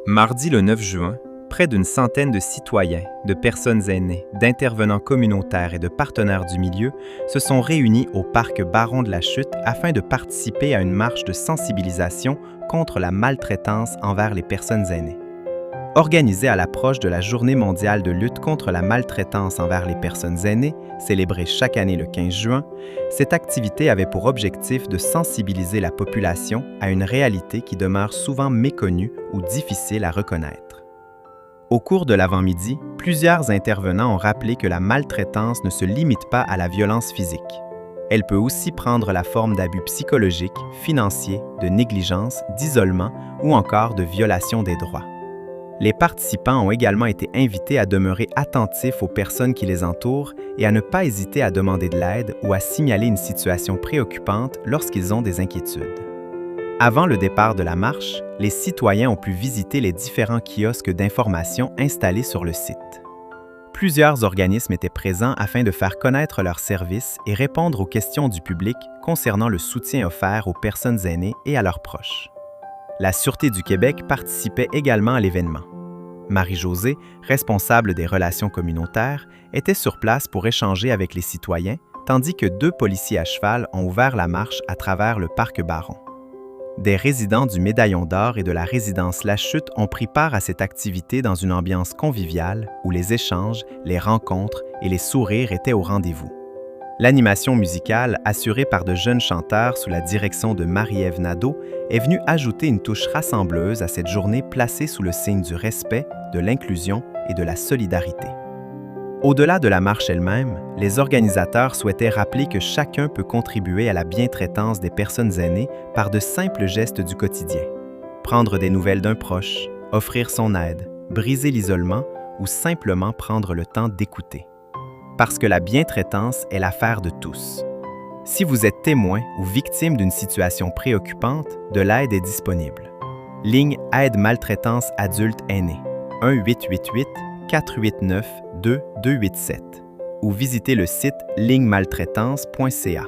Mardi le 9 juin, près d'une centaine de citoyens, de personnes aînées, d'intervenants communautaires et de partenaires du milieu se sont réunis au parc Baron de la Chute afin de participer à une marche de sensibilisation contre la maltraitance envers les personnes aînées. Organisée à l'approche de la Journée mondiale de lutte contre la maltraitance envers les personnes aînées, célébrée chaque année le 15 juin, cette activité avait pour objectif de sensibiliser la population à une réalité qui demeure souvent méconnue ou difficile à reconnaître. Au cours de l'avant-midi, plusieurs intervenants ont rappelé que la maltraitance ne se limite pas à la violence physique. Elle peut aussi prendre la forme d'abus psychologiques, financiers, de négligence, d'isolement ou encore de violation des droits. Les participants ont également été invités à demeurer attentifs aux personnes qui les entourent et à ne pas hésiter à demander de l'aide ou à signaler une situation préoccupante lorsqu'ils ont des inquiétudes. Avant le départ de la marche, les citoyens ont pu visiter les différents kiosques d'information installés sur le site. Plusieurs organismes étaient présents afin de faire connaître leurs services et répondre aux questions du public concernant le soutien offert aux personnes aînées et à leurs proches. La Sûreté du Québec participait également à l'événement. Marie-Josée, responsable des relations communautaires, était sur place pour échanger avec les citoyens, tandis que 2 policiers à cheval ont ouvert la marche à travers le parc Baron. Des résidents du Médaillon d'Or et de la résidence La Chute ont pris part à cette activité dans une ambiance conviviale où les échanges, les rencontres et les sourires étaient au rendez-vous. L'animation musicale, assurée par de jeunes chanteurs sous la direction de Marie-Ève Nadeau, est venue ajouter une touche rassembleuse à cette journée placée sous le signe du respect, de l'inclusion et de la solidarité. Au-delà de la marche elle-même, les organisateurs souhaitaient rappeler que chacun peut contribuer à la bientraitance des personnes aînées par de simples gestes du quotidien. Prendre des nouvelles d'un proche, offrir son aide, briser l'isolement ou simplement prendre le temps d'écouter. Parce que la bientraitance est l'affaire de tous. Si vous êtes témoin ou victime d'une situation préoccupante, de l'aide est disponible. Ligne Aide Maltraitance Adulte Aîné 1-888-489-2287 ou visitez le site lignemaltraitance.ca.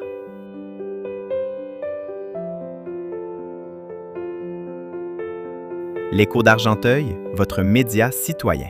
L'Écho d'Argenteuil, votre média citoyen.